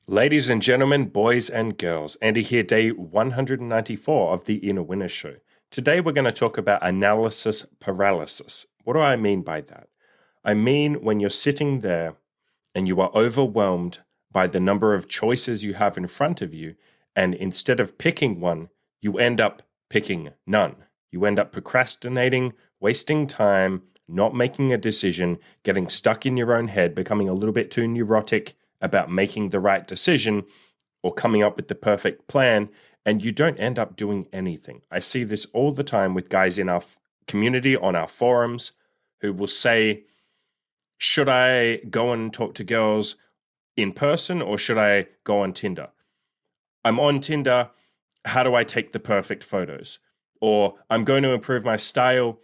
Ladies and gentlemen, boys and girls, Andy here, day 194 of the Inner Winner Show. Today we're going to talk about analysis paralysis. What do I mean by that? I mean when you're sitting there and you are overwhelmed by the number of choices you have in front of you, and instead of picking one, you end up picking none. You end up procrastinating, wasting time, not making a decision, getting stuck in your own head, becoming a little bit too neurotic about making the right decision or coming up with the perfect plan, and you don't end up doing anything. I see this all the time with guys in our community, on our forums, who will say, should I go and talk to girls in person or should I go on Tinder? I'm on Tinder, how do I take the perfect photos? Or I'm going to improve my style,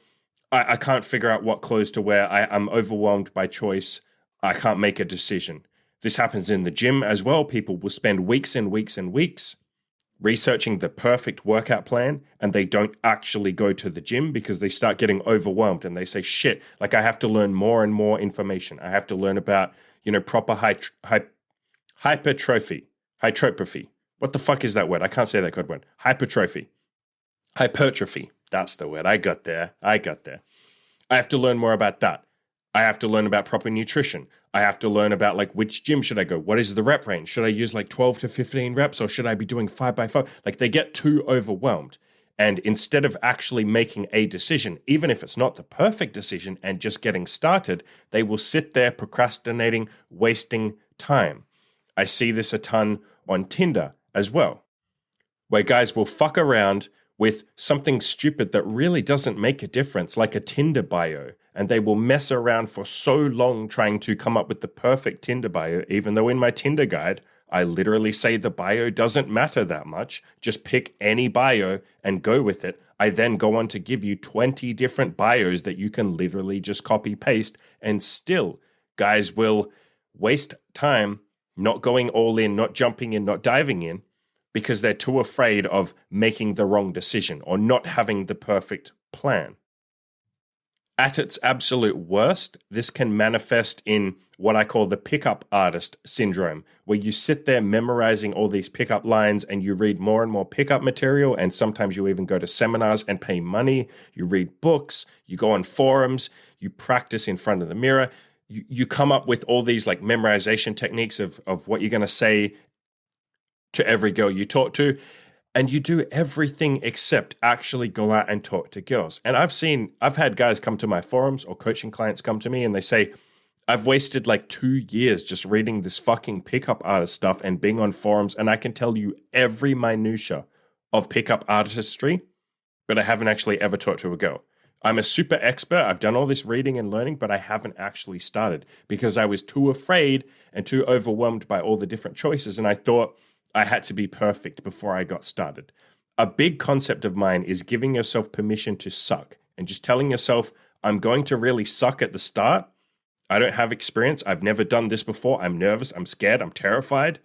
I can't figure out what clothes to wear, I'm overwhelmed by choice, I can't make a decision. This happens in the gym as well. People will spend weeks and weeks and weeks researching the perfect workout plan, and they don't actually go to the gym because they start getting overwhelmed and they say, shit, like I have to learn more and more information. I have to learn about, proper hypertrophy. What the fuck is that word? I can't say that good word. Hypertrophy. That's the word. I got there. I have to learn more about that. I have to learn about proper nutrition. I have to learn about which gym should I go? What is the rep range? Should I use 12 to 15 reps or should I be doing 5x5? They get too overwhelmed. And instead of actually making a decision, even if it's not the perfect decision and just getting started, they will sit there procrastinating, wasting time. I see this a ton on Tinder as well, where guys will fuck around with something stupid that really doesn't make a difference, like a Tinder bio, and they will mess around for so long trying to come up with the perfect Tinder bio, even though in my Tinder guide, I literally say the bio doesn't matter that much. Just pick any bio and go with it. I then go on to give you 20 different bios that you can literally just copy paste, and still guys will waste time not going all in, not jumping in, not diving in, because they're too afraid of making the wrong decision or not having the perfect plan. At its absolute worst, this can manifest in what I call the pickup artist syndrome, where you sit there memorizing all these pickup lines and you read more and more pickup material, and sometimes you even go to seminars and pay money, you read books, you go on forums, you practice in front of the mirror, you come up with all these memorization techniques of what you're going to say to every girl you talk to, and you do everything except actually go out and talk to girls. And I've had guys come to my forums or coaching clients come to me and they say, I've wasted 2 years just reading this fucking pickup artist stuff and being on forums, and I can tell you every minutia of pickup artistry, but I haven't actually ever talked to a girl. I'm a super expert. I've done all this reading and learning, but I haven't actually started because I was too afraid and too overwhelmed by all the different choices. And I thought I had to be perfect before I got started. A big concept of mine is giving yourself permission to suck and just telling yourself, I'm going to really suck at the start. I don't have experience. I've never done this before. I'm nervous. I'm scared. I'm terrified.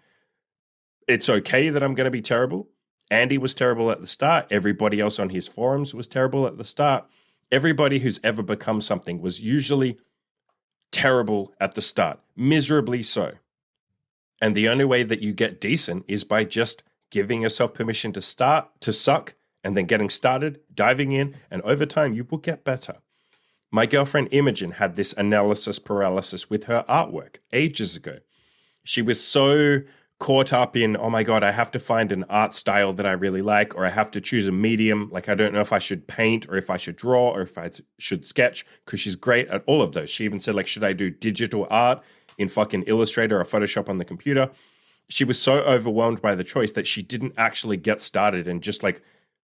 It's okay that I'm going to be terrible. Andy was terrible at the start. Everybody else on his forums was terrible at the start. Everybody who's ever become something was usually terrible at the start, miserably so. And the only way that you get decent is by just giving yourself permission to suck, and then getting started, diving in, and over time you will get better. My girlfriend Imogen had this analysis paralysis with her artwork ages ago. She was so caught up in, oh my God, I have to find an art style that I really like, or I have to choose a medium. I don't know if I should paint or if I should draw or if I should sketch, because she's great at all of those. She even said, should I do digital art in fucking Illustrator or Photoshop on the computer? She was so overwhelmed by the choice that she didn't actually get started and just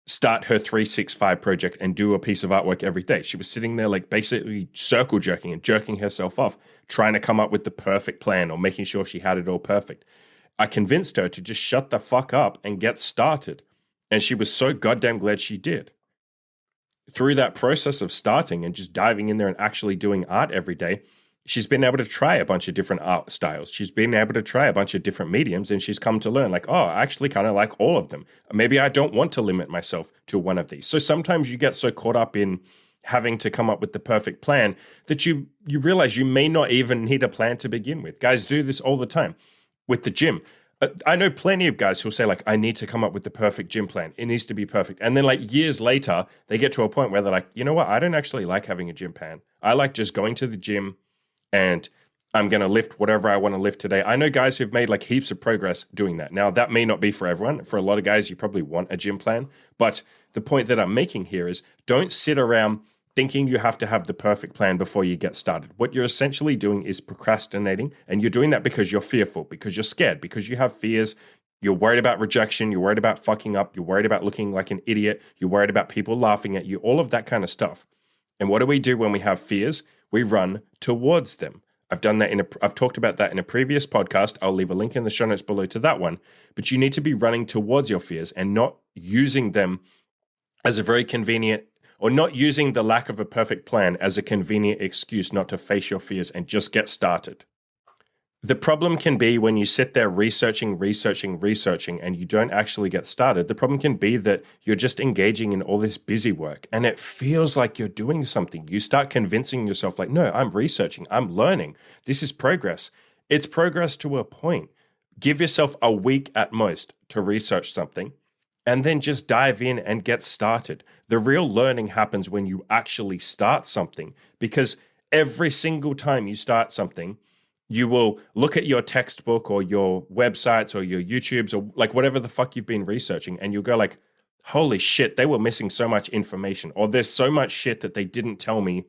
start her 365 project and do a piece of artwork every day. She was sitting there basically circle jerking and jerking herself off, trying to come up with the perfect plan or making sure she had it all perfect. I convinced her to just shut the fuck up and get started. And she was so goddamn glad she did. Through that process of starting and just diving in there and actually doing art every day, she's been able to try a bunch of different art styles. She's been able to try a bunch of different mediums, and she's come to learn I actually kind of like all of them. Maybe I don't want to limit myself to one of these. So sometimes you get so caught up in having to come up with the perfect plan that you realize you may not even need a plan to begin with. Guys do this all the time. With the gym, I know plenty of guys who'll say, like, I need to come up with the perfect gym plan. It needs to be perfect. And then, like, years later, they get to a point where they're like, you know what? I don't actually like having a gym plan. I like just going to the gym and I'm going to lift whatever I want to lift today. I know guys who've made like heaps of progress doing that. Now, that may not be for everyone. For a lot of guys, you probably want a gym plan. But the point that I'm making here is don't sit around thinking you have to have the perfect plan before you get started. What you're essentially doing is procrastinating, and you're doing that because you're fearful, because you're scared, because you have fears. You're worried about rejection. You're worried about fucking up. You're worried about looking like an idiot. You're worried about people laughing at you, all of that kind of stuff. And what do we do when we have fears? We run towards them. I've done that I've talked about that in a previous podcast. I'll leave a link in the show notes below to that one. But you need to be running towards your fears and not using them as a very convenient, or not using the lack of a perfect plan as a convenient excuse not to face your fears and just get started. The problem can be when you sit there researching, and you don't actually get started. The problem can be that you're just engaging in all this busy work and it feels like you're doing something. You start convincing yourself like, no, I'm researching, I'm learning. This is progress. It's progress to a point. Give yourself a week at most to research something and then just dive in and get started. The real learning happens when you actually start something, because every single time you start something, you will look at your textbook or your websites or your YouTubes or like whatever the fuck you've been researching, and you'll go like, holy shit, they were missing so much information, or there's so much shit that they didn't tell me,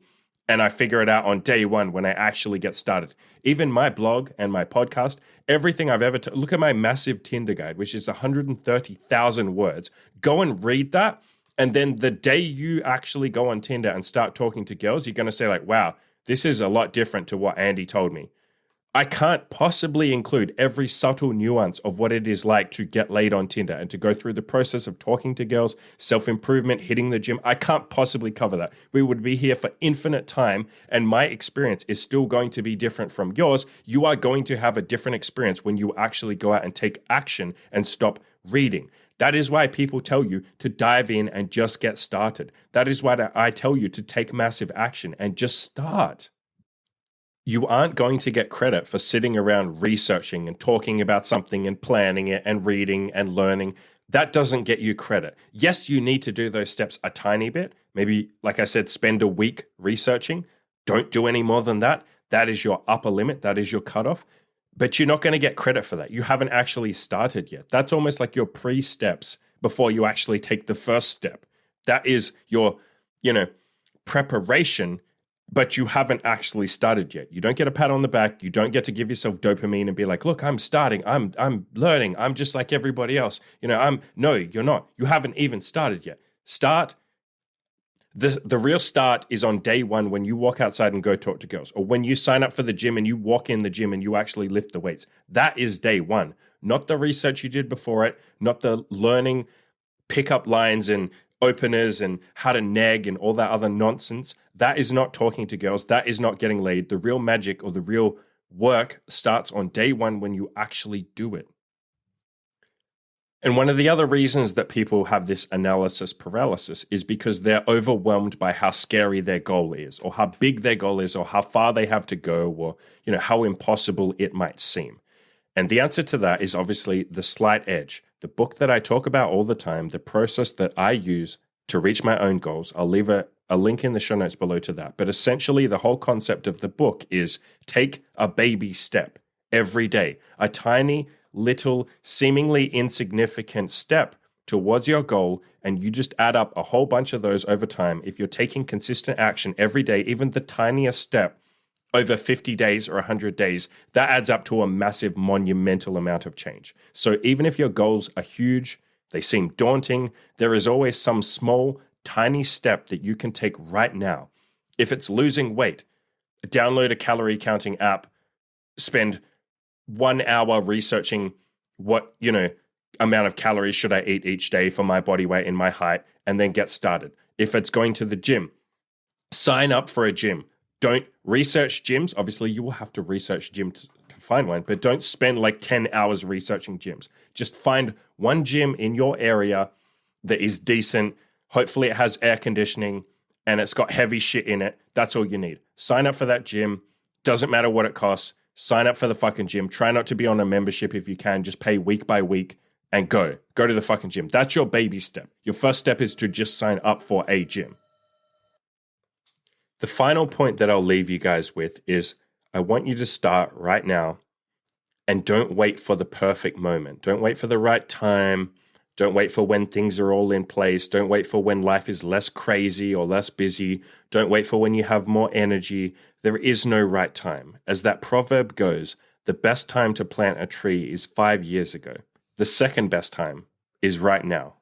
and I figure it out on day one when I actually get started. Even my blog and my podcast, everything I've ever look at my massive Tinder guide, which is 130,000 words. Go and read that, and then the day you actually go on Tinder and start talking to girls, you're going to say like, wow, this is a lot different to what Andy told me. I can't possibly include every subtle nuance of what it is like to get laid on Tinder and to go through the process of talking to girls, self-improvement, hitting the gym. I can't possibly cover that. We would be here for infinite time, and my experience is still going to be different from yours. You are going to have a different experience when you actually go out and take action and stop reading. That is why people tell you to dive in and just get started. That is why I tell you to take massive action and just start. You aren't going to get credit for sitting around researching and talking about something and planning it and reading and learning. That doesn't get you credit. Yes, you need to do those steps a tiny bit. Maybe, like I said, spend a week researching. Don't do any more than that. That is your upper limit. That is your cutoff. But you're not going to get credit for that. You haven't actually started yet. That's almost like your pre-steps before you actually take the first step. That is your, preparation, but you haven't actually started yet. You don't get a pat on the back. You don't get to give yourself dopamine and be like, look, I'm starting. I'm learning. I'm just like everybody else. No, you're not. You haven't even started yet. Start. The real start is on day one when you walk outside and go talk to girls, or when you sign up for the gym and you walk in the gym and you actually lift the weights. That is day one, not the research you did before it, not the learning pickup lines and openers and how to nag and all that other nonsense. That is not talking to girls. That is not getting laid. The real magic or the real work starts on day one when you actually do it. And one of the other reasons that people have this analysis paralysis is because they're overwhelmed by how scary their goal is, or how big their goal is, or how far they have to go, or how impossible it might seem. And the answer to that is obviously The Slight Edge, the book that I talk about all the time, the process that I use to reach my own goals. I'll leave a link in the show notes below to that. But essentially, the whole concept of the book is take a baby step every day, a tiny, little, seemingly insignificant step towards your goal, and you just add up a whole bunch of those over time. If you're taking consistent action every day, even the tiniest step, over 50 days or 100 days, that adds up to a massive, monumental amount of change. So even if your goals are huge, they seem daunting, there is always some small, tiny step that you can take right now. If it's losing weight, download a calorie counting app, spend 1 hour researching what, amount of calories should I eat each day for my body weight and my height, and then get started. If it's going to the gym, sign up for a gym. Don't research gyms. Obviously, you will have to research gyms to find one, but don't spend like 10 hours researching gyms. Just find one gym in your area that is decent. Hopefully, it has air conditioning and it's got heavy shit in it. That's all you need. Sign up for that gym. Doesn't matter what it costs. sign up for the fucking gym. Try not to be on a membership if you can. Just pay week by week and go to the fucking gym. That's your baby step. Your first step is to just sign up for a gym. The final point that I'll leave you guys with is I want you to start right now and don't wait for the perfect moment. Don't wait for the right time. Don't wait for when things are all in place. Don't wait for when life is less crazy or less busy. Don't wait for when you have more energy. There is no right time. As that proverb goes, the best time to plant a tree is 5 years ago. The second best time is right now.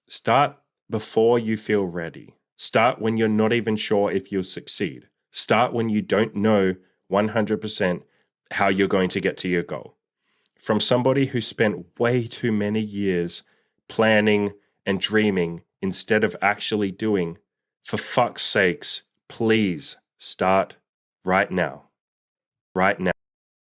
Start before you feel ready. Start when you're not even sure if you'll succeed. Start when you don't know 100% how you're going to get to your goal. From somebody who spent way too many years planning and dreaming instead of actually doing, for fuck's sakes, please start right now. Right now.